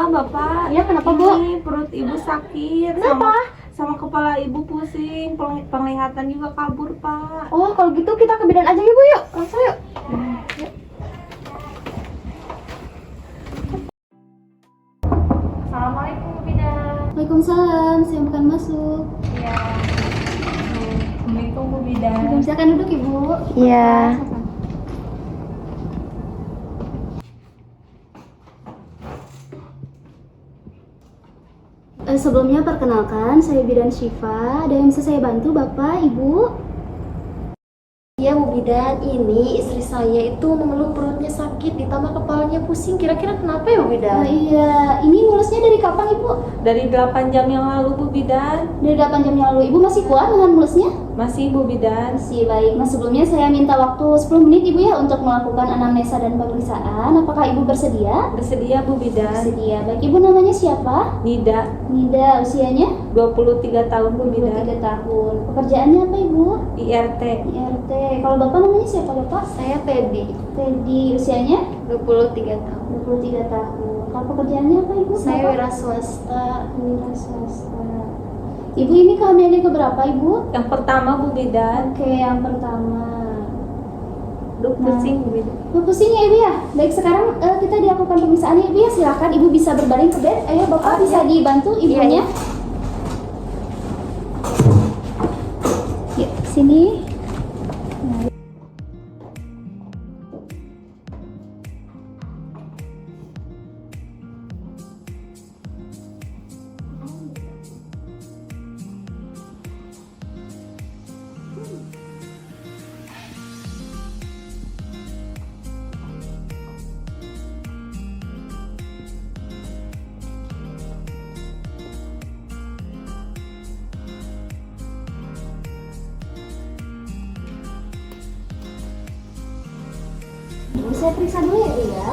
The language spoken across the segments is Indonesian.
Bapak. Iya, kenapa, Bu? Ini perut ibu sakit. Kenapa? Sama kepala ibu pusing, penglihatan juga kabur, Pak. Oh, kalau gitu kita ke bidan aja ya, Bu, yuk. Langsung yuk. Yuk. Assalamualaikum, Bu Bidan. Waalaikumsalam, silakan masuk. Iya. Assalamualaikum, Bu Bidan. Silakan duduk, Ibu. Iya. Silakan. Sebelumnya perkenalkan, saya Bidan Syifa. Ada yang bisa saya bantu, Bapak, Ibu? Iya Bu Bidan, ini istri saya itu mengeluh perutnya sakit ditambah kepalanya pusing. Kira-kira kenapa ya Bu Bidan? Iya, ini mulusnya dari kapan, Ibu? Dari 8 jam yang lalu, Bu Bidan. Dari 8 jam yang lalu. Ibu masih kuat dengan mulusnya? Masih, Bu Bidan. Masih, baik. Nah, sebelumnya saya minta waktu 10 menit, Ibu ya, untuk melakukan anamnesa dan pemeriksaan. Apakah Ibu bersedia? Bersedia, Bu Bidan. Bersedia. Baik, Ibu namanya siapa? Nida, Nida, usianya? 23 tahun, Bu Bidan. 23 tahun. Pekerjaannya apa, Ibu? IRT. IRT. Kalau Bapak namanya siapa, Bapak? Saya Teddy, Teddy, usianya? 23 tahun. 23 tahun. Kalau pekerjaannya apa, Ibu? Saya Bapak? wira swasta. Wira swasta. Ibu ini kehamilan yang keberapa, Ibu? Yang pertama, Bu Bidan. Oke, yang pertama. Duh, pusing, Bu Bidan. Pusing ya, Ibu ya? Baik, sekarang kita dilakukan pemeriksaan ya, Ibu ya. Silakan Ibu bisa berbaring ke bed. Ayo Bapak bisa dibantu ibunya. Yuk, sini. Saya periksa dulu ya, Bu ya.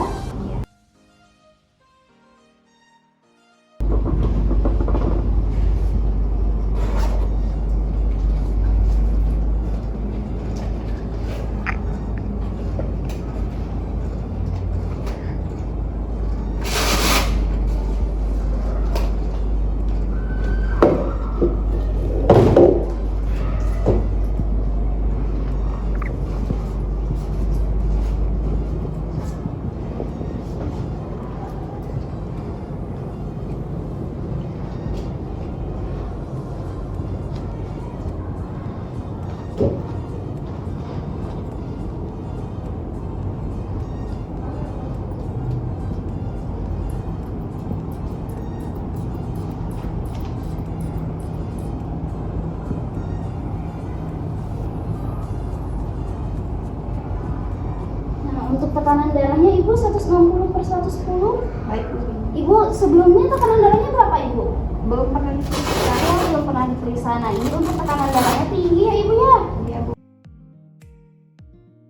Untuk tekanan darahnya Ibu 160/110. Baik, Bu Bidan. Ibu sebelumnya tekanan darahnya berapa, Ibu? Belum pernah diperiksa. Saya belum pernah diperiksa. Nah, ini untuk tekanan darahnya tinggi ya, Ibu ya. Iya, Bu.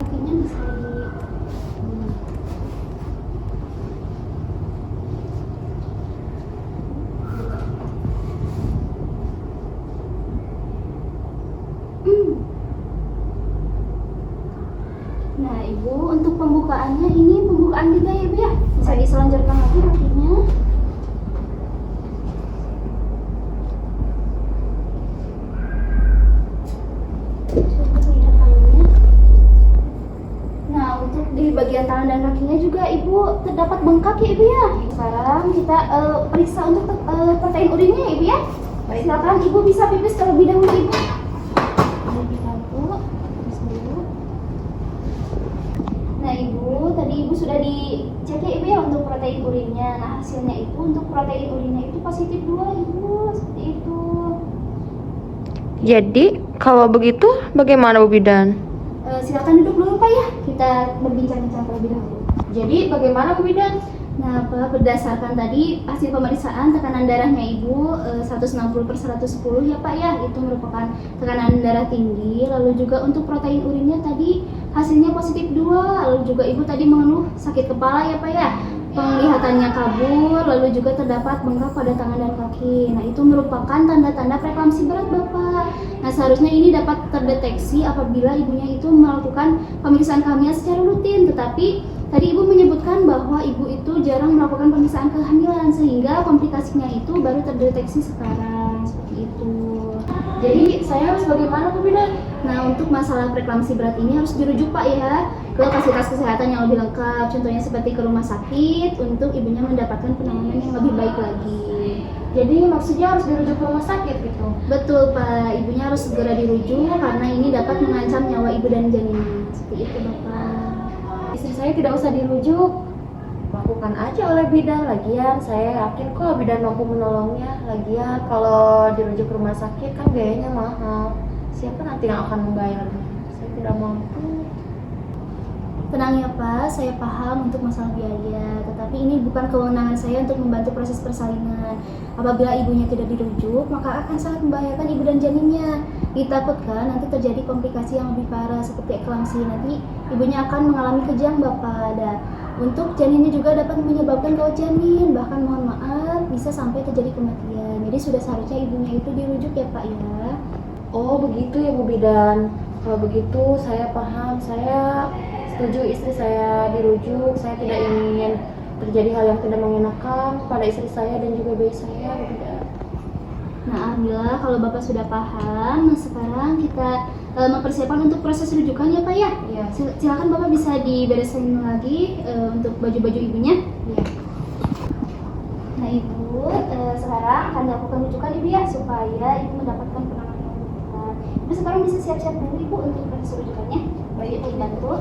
Kakinya bisa di Nah, Ibu, untuk pembukaannya ini pembukaan juga ya, Ibu ya. Bisa diselanjutkan lagi kakinya. Coba lihat tangannya. Nah, untuk di bagian tangan dan kakinya juga Ibu terdapat bengkak ya, Ibu ya. Sekarang kita periksa untuk protein urinnya ya, Ibu ya. Baik. Silakan Ibu bisa pipis terlebih dahulu, Ibu. Ini dibantu. Pipis dulu. Nah, Ibu, tadi Ibu sudah dicek ya, Ibu ya, untuk protein urinnya. Nah, hasilnya itu untuk protein urinnya itu positif 2, Ibu. Seperti itu. Jadi kalau begitu bagaimana Bu Bidan? Silakan duduk dulu, Pak ya. Kita berbincang-bincang terlebih dahulu. Jadi, bagaimana, Bu Bidan? Nah, Pak, berdasarkan tadi hasil pemeriksaan tekanan darahnya Ibu 160/110 ya, Pak ya. Itu merupakan tekanan darah tinggi. Lalu juga untuk protein urinnya tadi hasilnya positif 2. Lalu juga Ibu tadi mengeluh sakit kepala ya, Pak ya. Penglihatannya kabur, lalu juga terdapat bengkak pada tangan dan kaki. Nah, itu merupakan tanda-tanda preeklamsi berat, Bapak. Nah, seharusnya ini dapat terdeteksi apabila ibunya itu melakukan pemeriksaan kehamilan secara rutin. Tetapi Tadi Ibu menyebutkan bahwa Ibu itu jarang melakukan pemeriksaan kehamilan sehingga komplikasinya itu baru terdeteksi sekarang, seperti itu. Jadi saya harus bagaimana Bu Bidan? Nah, untuk masalah preeklamsi berat ini harus dirujuk Pak ya ke fasilitas kesehatan yang lebih lengkap, contohnya seperti ke rumah sakit untuk ibunya mendapatkan penanganan yang lebih baik lagi. Jadi maksudnya harus dirujuk ke rumah sakit gitu? Betul Pak, ibunya harus segera dirujuk karena ini dapat mengancam nyawa ibu dan janinnya. Seperti itu Bapak. Istri saya tidak usah dirujuk, lakukan aja oleh bidan. Lagian saya yakin kok bidan mampu menolongnya. Lagian kalau dirujuk ke rumah sakit kan biayanya mahal. Siapa nanti yang akan membayarnya? Saya tidak mampu. Tenang ya Pak, saya paham untuk masalah biaya, tetapi ini bukan kewenangan saya untuk membantu proses persalinan. Apabila ibunya tidak dirujuk, maka akan sangat membahayakan ibu dan janinnya. Ditakutkan nanti terjadi komplikasi yang lebih parah seperti eklamsi. Nanti ibunya akan mengalami kejang Bapak. Dan untuk janinnya juga dapat menyebabkan gawat janin, bahkan mohon maaf bisa sampai terjadi kematian. Jadi sudah seharusnya ibunya itu dirujuk ya Pak ya. Oh begitu ya Bu Bidan. Kalau begitu saya paham. Saya setuju istri saya dirujuk. Saya tidak ingin terjadi hal yang tidak mengenakan pada istri saya dan juga bayi saya, Bu Bidan. Nah, alhamdulillah kalau Bapak sudah paham. Nah, sekarang kita mempersiapkan untuk proses rujukan ya Pak ya. Iya. Silakan Bapak bisa diberesin lagi untuk baju-baju ibunya. Iya. Nah Ibu, sekarang akan dilakukan rujukan Ibu ya supaya Ibu mendapatkan penanganan yang lebih tepat. Ibu sekarang bisa siap-siap dulu Ibu untuk proses rujukannya. Baik, Ibu bantu.